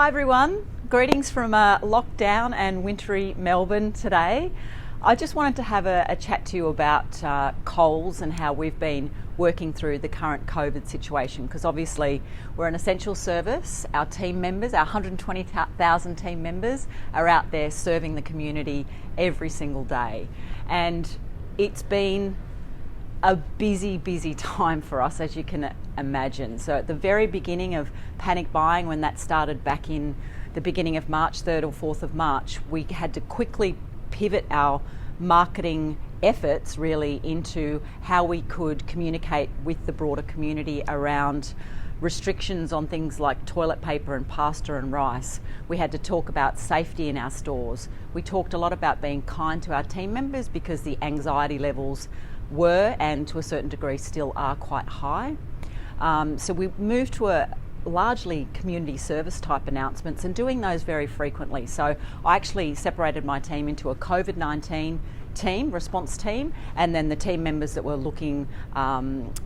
Hi everyone, greetings from lockdown and wintry Melbourne today. I just wanted to have a chat to you about Coles and how we've been working through the current COVID situation, because obviously we're an essential service. Our team members, our 120,000 team members are out there serving the community every single day, and it's been a busy time for us, as you can imagine. So at the very beginning of panic buying, when that started back in the beginning of March, 3rd or 4th of March, we had to quickly pivot our marketing efforts really into how we could communicate with the broader community around restrictions on things like toilet paper and pasta and rice. We had to talk about safety in our stores. We talked a lot about being kind to our team members because the anxiety levels were, and to a certain degree still are, quite high. So we moved to a largely community service type announcements and doing those very frequently. So I actually separated my team into a COVID-19 team, response team, and then the team members that were looking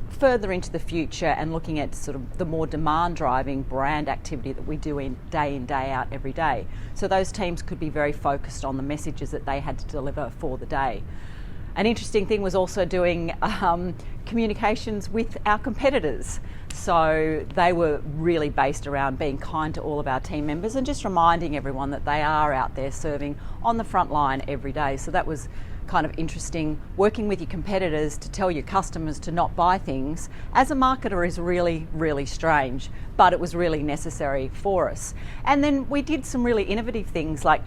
further into the future and looking at sort of the more demand driving brand activity that we do in, day out, every day. So those teams could be very focused on the messages that they had to deliver for the day. An interesting thing was also doing communications with our competitors. So they were really based around being kind to all of our team members and just reminding everyone that they are out there serving on the front line every day. So that was kind of interesting. Working with your competitors to tell your customers to not buy things as a marketer is really strange, but it was really necessary for us. And then we did some really innovative things, like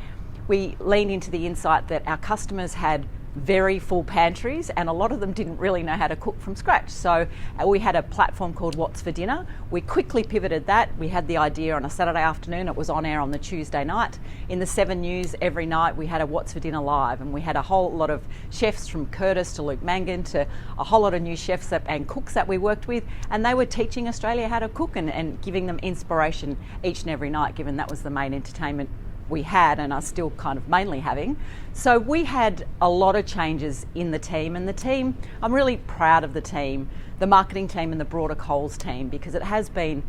we leaned into the insight that our customers had very full pantries and a lot of them didn't really know how to cook from scratch. So we had a platform called What's for Dinner. We quickly pivoted that. We had the idea on a Saturday afternoon. It was on air on the Tuesday night. In the 7 News every night we had a What's for Dinner live, and we had a whole lot of chefs from Curtis to Luke Mangan to a whole lot of new chefs and cooks that we worked with, and they were teaching Australia how to cook and giving them inspiration each and every night, given that was the main entertainment we had and are still kind of mainly having. So we had a lot of changes in the team, and the team, I'm really proud of the team, the marketing team and the broader Coles team, because it's been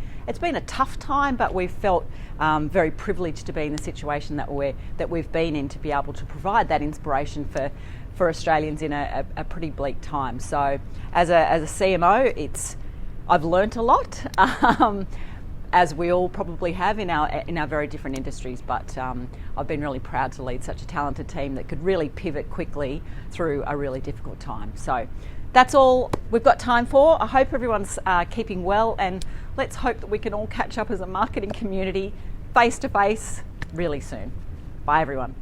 a tough time, but we've felt very privileged to be in the situation that we've been in, to be able to provide that inspiration for Australians in a pretty bleak time. So as a CMO, I've learnt a lot. As we all probably have in our very different industries, but I've been really proud to lead such a talented team that could really pivot quickly through a really difficult time. So that's all we've got time for. I hope everyone's keeping well, and let's hope that we can all catch up as a marketing community face to face really soon. Bye everyone.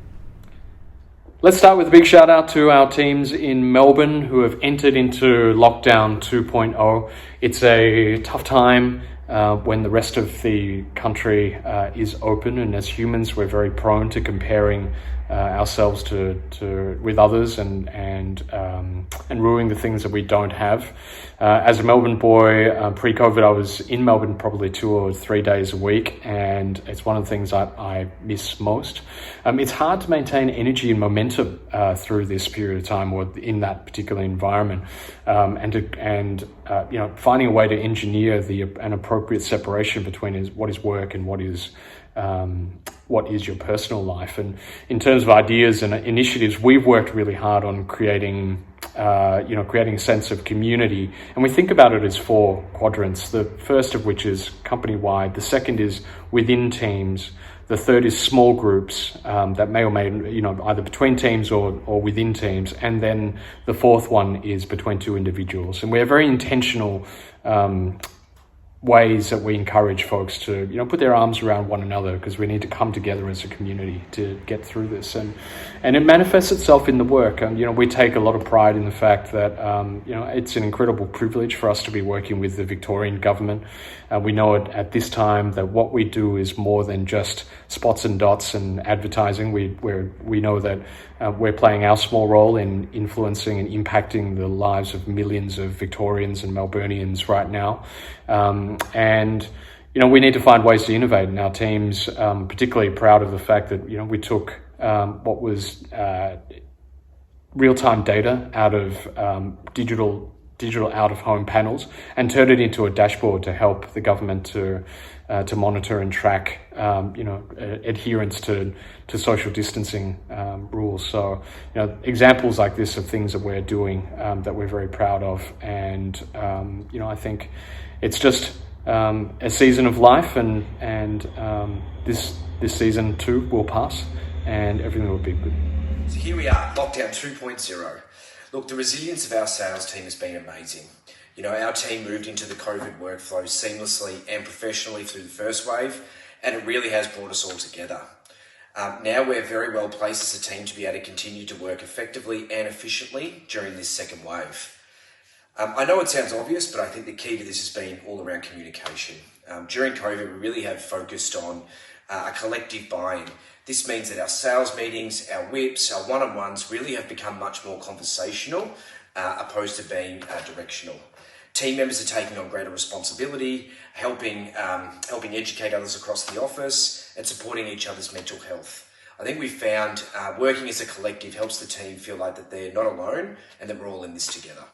Let's start with a big shout out to our teams in Melbourne who have entered into lockdown 2.0. It's a tough time when the rest of the country is open, and as humans we're very prone to comparing ourselves with others and ruining the things that we don't have. As a Melbourne boy, pre-COVID, I was in Melbourne probably 2 or 3 days a week, and it's one of the things I miss most. It's hard to maintain energy and momentum through this period of time, or in that particular environment, and finding a way to engineer an appropriate separation between what is work and what is your personal life. And in terms of ideas and initiatives, we've worked really hard on creating a sense of community. And we think about it as 4 quadrants, the first of which is company-wide, the second is within teams, the third is small groups that may or may, either between teams or within teams, and then the fourth one is between 2 individuals. And we're very intentional ways that we encourage folks to put their arms around one another, because we need to come together as a community to get through this, and it manifests itself in the work. And we take a lot of pride in the fact that it's an incredible privilege for us to be working with the Victorian government. We know at this time that what we do is more than just spots and dots and advertising. We know that we're playing our small role in influencing and impacting the lives of millions of Victorians and Melburnians right now. And we need to find ways to innovate, and our teams particularly proud of the fact that we took what was real-time data out of digital out-of-home panels and turned it into a dashboard to help the government to to monitor and track, adherence to social distancing rules. So, examples like this of things that we're doing that we're very proud of, and I think it's just a season of life, and this season too will pass, and everything will be good. So here we are, lockdown 2.0. Look, the resilience of our sales team has been amazing. Our team moved into the COVID workflow seamlessly and professionally through the first wave, and it really has brought us all together. Now we're very well placed as a team to be able to continue to work effectively and efficiently during this second wave. I know it sounds obvious, but I think the key to this has been all around communication. During COVID, we really have focused on a collective buy-in. This means that our sales meetings, our whips, our one-on-ones really have become much more conversational, opposed to being directional. Team members are taking on greater responsibility, helping educate others across the office, and supporting each other's mental health. I think we've found working as a collective helps the team feel like that they're not alone and that we're all in this together.